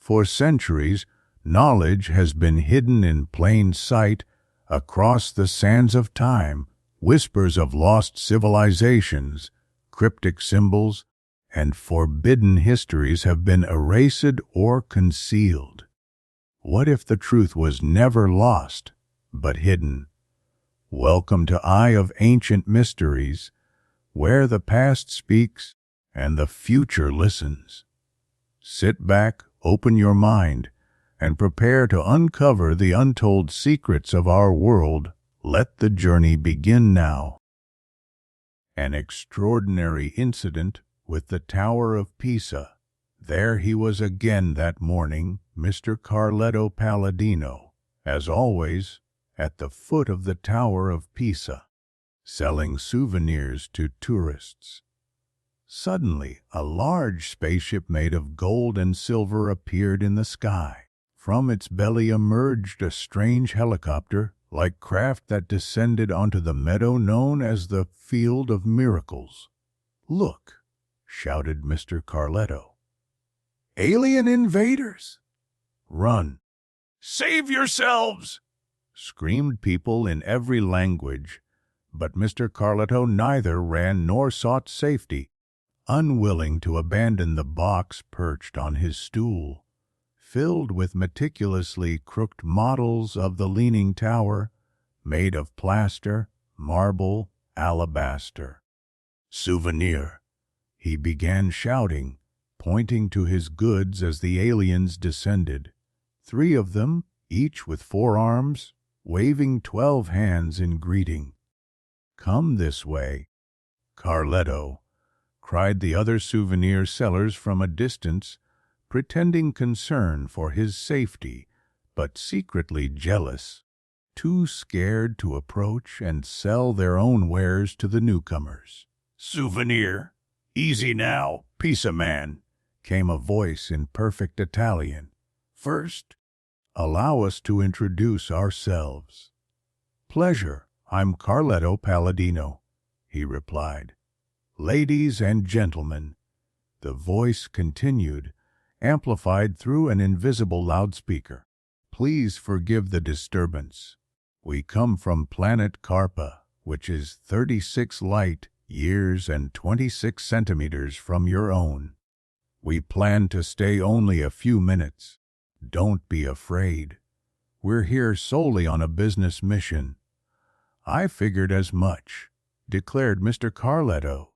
For centuries, knowledge has been hidden in plain sight across the sands of time. Whispers of lost civilizations, cryptic symbols, and forbidden histories have been erased or concealed. What if the truth was never lost, but hidden? Welcome to Eye of Ancient Mysteries, where the past speaks and the future listens. Sit back, open your mind, and prepare to uncover the untold secrets of our world. Let the journey begin now. An extraordinary incident with the Tower of Pisa. There he was again that morning, Mr. Carletto Palladino, as always, at the foot of the Tower of Pisa, selling souvenirs to tourists. Suddenly, a large spaceship made of gold and silver appeared in the sky. From its belly emerged a strange helicopter-like craft that descended onto the meadow known as the Field of Miracles. "Look!" shouted Mr. Carletto. "Alien invaders! Run! Save yourselves!" screamed people in every language, but Mr. Carletto neither ran nor sought safety. Unwilling to abandon the box perched on his stool, filled with meticulously crooked models of the Leaning Tower, made of plaster, marble, alabaster. "Souvenir!" he began shouting, pointing to his goods as the aliens descended. 3 of them, each with 4 arms, waving 12 hands in greeting. "Come this way, Carletto," cried the other souvenir sellers from a distance, pretending concern for his safety, but secretly jealous, too scared to approach and sell their own wares to the newcomers. "Souvenir! Easy now, Pisa man," came a voice in perfect Italian. "First, allow us to introduce ourselves." "Pleasure, I'm Carletto Palladino," he replied. "Ladies and gentlemen," the voice continued, amplified through an invisible loudspeaker, "please forgive the disturbance. We come from planet Carpa, which is 36 light years and 26 centimeters from your own. We plan to stay only a few minutes. Don't be afraid. We're here solely on a business mission." "I figured as much," declared Mr. Carletto,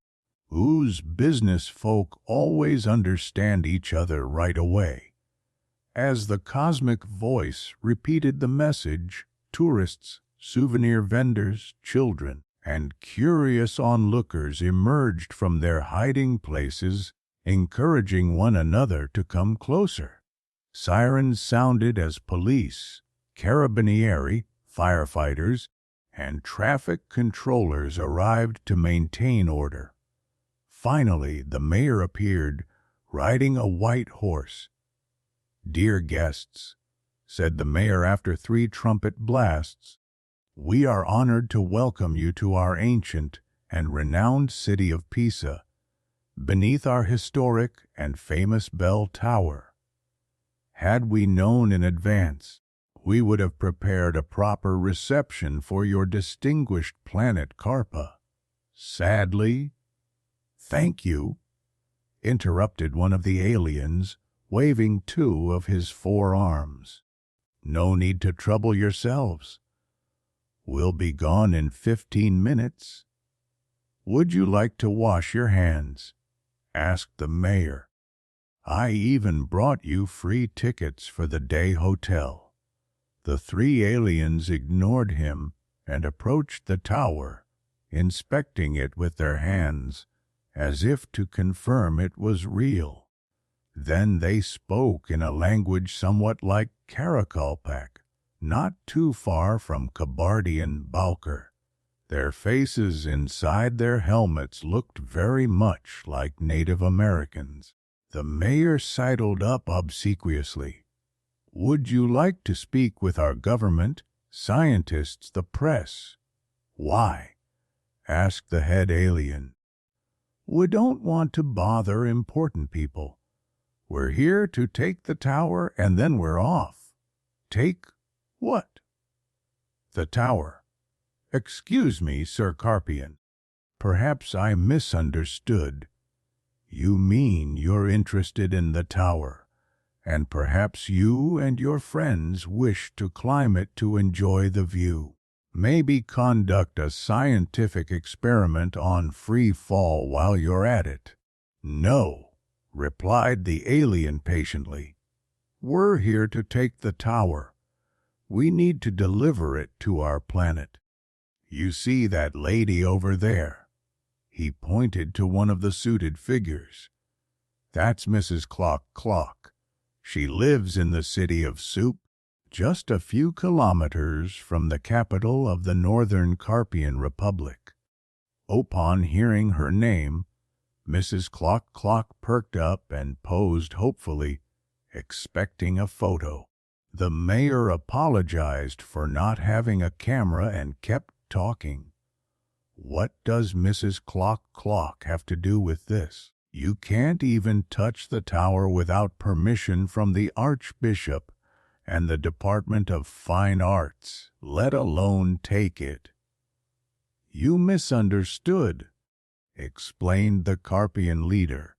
whose business folk always understand each other right away. As the cosmic voice repeated the message, tourists, souvenir vendors, children, and curious onlookers emerged from their hiding places, encouraging one another to come closer. Sirens sounded as police, carabinieri, firefighters, and traffic controllers arrived to maintain order. Finally, the mayor appeared, riding a white horse. "Dear guests," said the mayor after 3 trumpet blasts, "we are honored to welcome you to our ancient and renowned city of Pisa, beneath our historic and famous bell tower. Had we known in advance, we would have prepared a proper reception for your distinguished planet Carpa. Sadly—" "Thank you," interrupted one of the aliens, waving 2 of his 4 arms. "No need to trouble yourselves. We'll be gone in 15 minutes. Would you like to wash your hands?" asked the mayor. "I even brought you free tickets for the day hotel." The 3 aliens ignored him and approached the tower, inspecting it with their hands, as if to confirm it was real. Then they spoke in a language somewhat like Karakalpak, not too far from Kabardian Balkar. Their faces inside their helmets looked very much like Native Americans. The mayor sidled up obsequiously. "Would you like to speak with our government, scientists, the press?" "Why?" asked the head alien. "We don't want to bother important people. We're here to take the tower, and then we're off. Take what? The tower. Excuse me, Sir Carpian. Perhaps I misunderstood. You mean you're interested in the tower, and perhaps you and your friends wish to climb it to enjoy the view. Maybe conduct a scientific experiment on free fall while you're at it. No, replied the alien patiently. We're here to take the tower. We need to deliver it to our planet. You see that lady over there? He pointed to one of the suited figures. That's Mrs. Clock Clock. She lives in the city of Soup, just a few kilometers from the capital of the Northern Carpian Republic. Upon hearing her name, Mrs. Clock Clock perked up and posed hopefully, expecting a photo. The mayor apologized for not having a camera and kept talking. What does Mrs. Clock Clock have to do with this? You can't even touch the tower without permission from the Archbishop and the Department of Fine Arts, let alone take it. You misunderstood, explained the Carpian leader.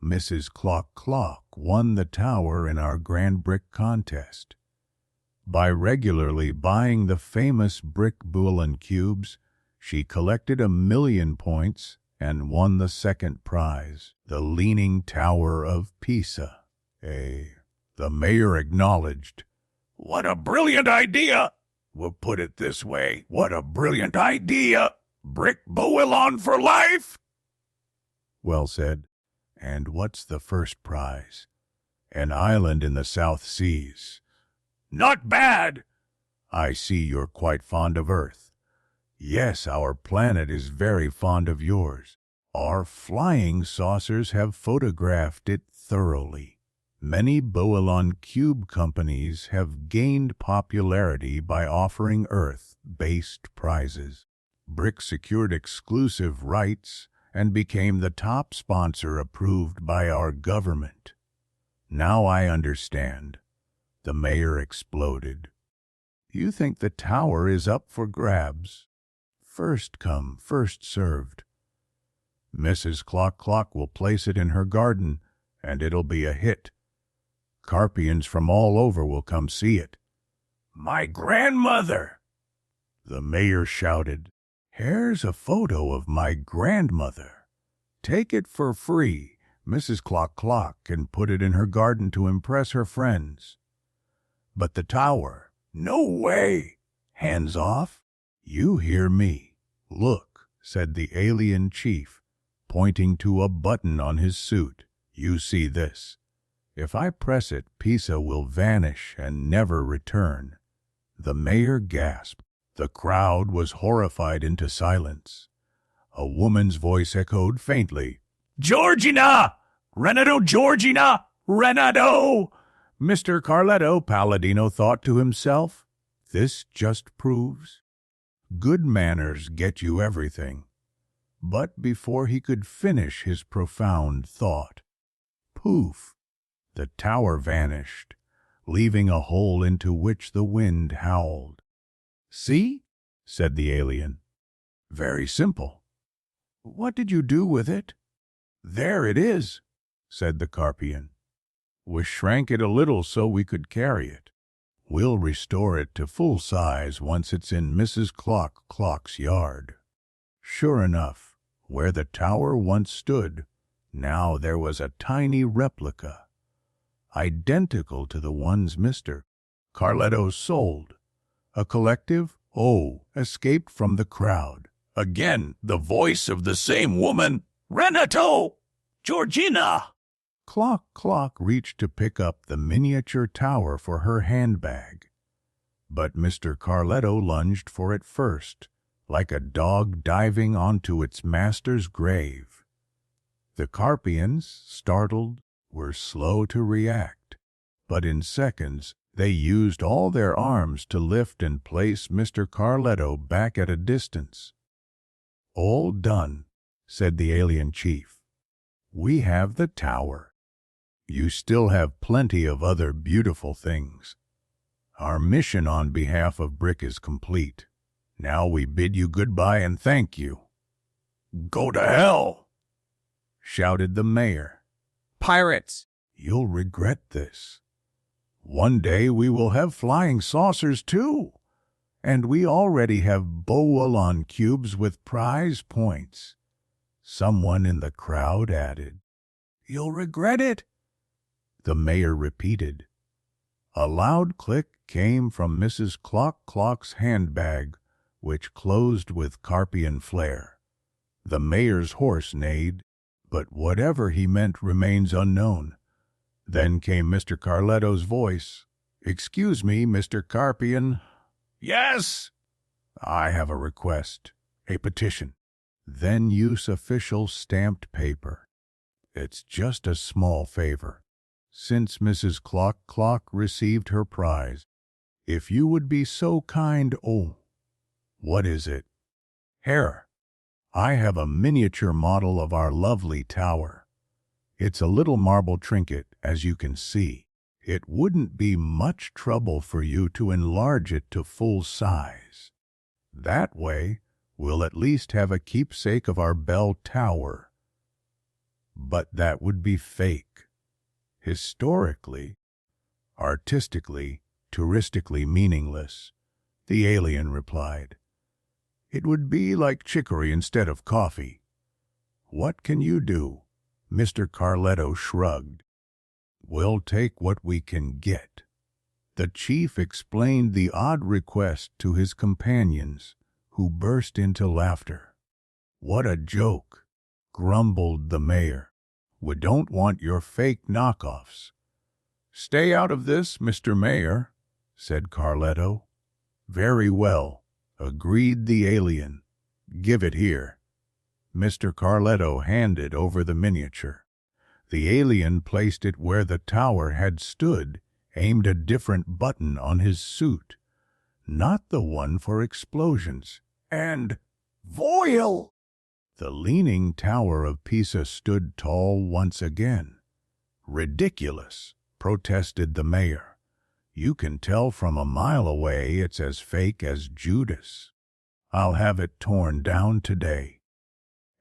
Mrs. Clock Clock won the tower in our Grand Brick Contest. By regularly buying the famous brick Boolean cubes, she collected 1,000,000 points and won the second prize, the Leaning Tower of Pisa. The mayor acknowledged. What a brilliant idea! We'll put it this way. What a brilliant idea! Brick Boolean for life! Well said. And what's the first prize? An island in the South Seas. Not bad! I see you're quite fond of Earth. Yes, our planet is very fond of yours. Our flying saucers have photographed it thoroughly. Many Boolean cube companies have gained popularity by offering Earth-based prizes. Brick secured exclusive rights and became the top sponsor approved by our government. Now I understand. The mayor exploded. You think the tower is up for grabs? First come, first served. Mrs. Clock Clock will place it in her garden, and it'll be a hit. Carpians from all over will come see it. My grandmother! The mayor shouted. Here's a photo of my grandmother. Take it for free. Mrs. Clock Clock can put it in her garden to impress her friends. But the tower? No way! Hands off? You hear me. Look, said the alien chief, pointing to a button on his suit. You see this. If I press it, Pisa will vanish and never return. The mayor gasped. The crowd was horrified into silence. A woman's voice echoed faintly. Georgina! Renato Georgina! Renato! Mr. Carletto Palladino thought to himself, this just proves good manners get you everything. But before he could finish his profound thought, poof, the tower vanished, leaving a hole into which the wind howled. See? Said the alien. Very simple. What did you do with it? There it is, said the Carpian. We shrank it a little so we could carry it. We'll restore it to full size once it's in Mrs. Clock Clock's yard. Sure enough, where the tower once stood, now there was a tiny replica, identical to the ones Mr. Carletto sold. A collective escaped from the crowd. Again, the voice of the same woman. Renato! Georgina! Clock Clock reached to pick up the miniature tower for her handbag. But Mr. Carletto lunged for it first, like a dog diving onto its master's grave. The Carpians, startled, were slow to react, but in seconds they used all their arms to lift and place Mr. Carletto back at a distance. All done, said the alien chief. We have the tower. You still have plenty of other beautiful things. Our mission on behalf of Brick is complete. Now we bid you goodbye and thank you." "Go to hell!" shouted the mayor. Pirates! "You'll regret this. One day we will have flying saucers too, and we already have Bowl-on cubes with prize points." Someone in the crowd added. "You'll regret it," the mayor repeated. A loud click came from Mrs. Clock's handbag, which closed with Carpian flair. The mayor's horse neighed, but whatever he meant remains unknown. Then came Mr. Carletto's voice. "Excuse me, Mr. Carpian." "Yes?" "I have a request, a petition." "Then use official stamped paper. It's just a small favor. Since Mrs. Clock received her prize, if you would be so kind, oh, what is it? Here, I have a miniature model of our lovely tower. It's a little marble trinket, as you can see. It wouldn't be much trouble for you to enlarge it to full size. That way, we'll at least have a keepsake of our bell tower. But that would be fake. Historically, artistically, touristically meaningless," the alien replied. "It would be like chicory instead of coffee." "What can you do?" Mr. Carletto shrugged. "We'll take what we can get." The chief explained the odd request to his companions, who burst into laughter. "What a joke," grumbled the mayor. "We don't want your fake knockoffs." "Stay out of this, Mr. Mayor," said Carletto. "Very well," agreed the alien. "Give it here." Mr. Carletto handed over the miniature. The alien placed it where the tower had stood, aimed a different button on his suit, not the one for explosions, and voil! The Leaning Tower of Pisa stood tall once again. "Ridiculous," protested the mayor. "You can tell from a mile away it's as fake as Judas. I'll have it torn down today."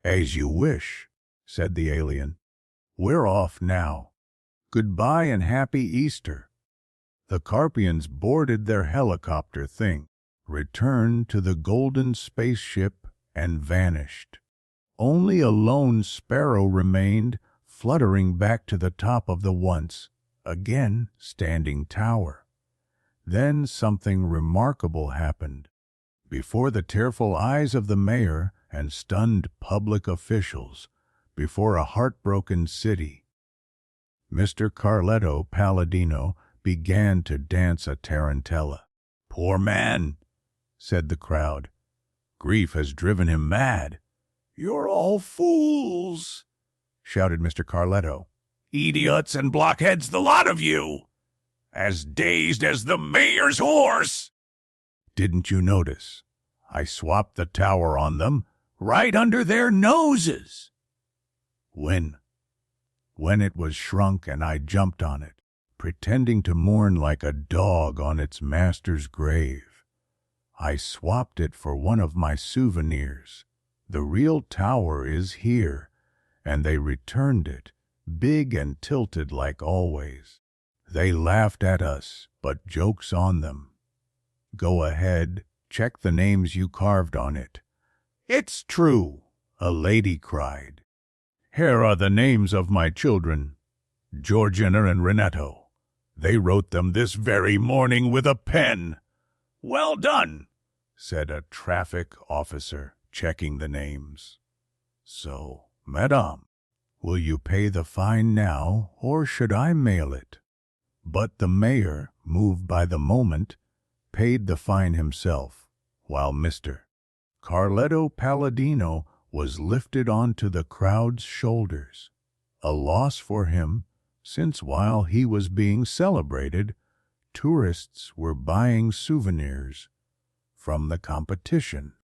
"As you wish," said the alien. "We're off now. Goodbye and happy Easter." The Carpians boarded their helicopter thing, returned to the golden spaceship, and vanished. Only a lone sparrow remained, fluttering back to the top of the once, again, standing tower. Then something remarkable happened. Before the tearful eyes of the mayor and stunned public officials, before a heartbroken city, Mr. Carletto Palladino began to dance a tarantella. "Poor man," said the crowd. "Grief has driven him mad." "You're all fools," shouted Mr. Carletto. "Idiots and blockheads, the lot of you! As dazed as the mayor's horse!" "Didn't you notice? I swapped the tower on them, right under their noses." When it was shrunk and I jumped on it, pretending to mourn like a dog on its master's grave. I swapped it for one of my souvenirs. The real tower is here, and they returned it, big and tilted like always. They laughed at us, but joke's on them. Go ahead, check the names you carved on it. "It's true," a lady cried. "Here are the names of my children, Georgina and Renato. They wrote them this very morning with a pen." "Well done," said a traffic officer, checking the names. "So, madame, will you pay the fine now, or should I mail it?" But the mayor, moved by the moment, paid the fine himself, while Mr. Carletto Palladino was lifted onto the crowd's shoulders, a loss for him, since while he was being celebrated, tourists were buying souvenirs from the competition.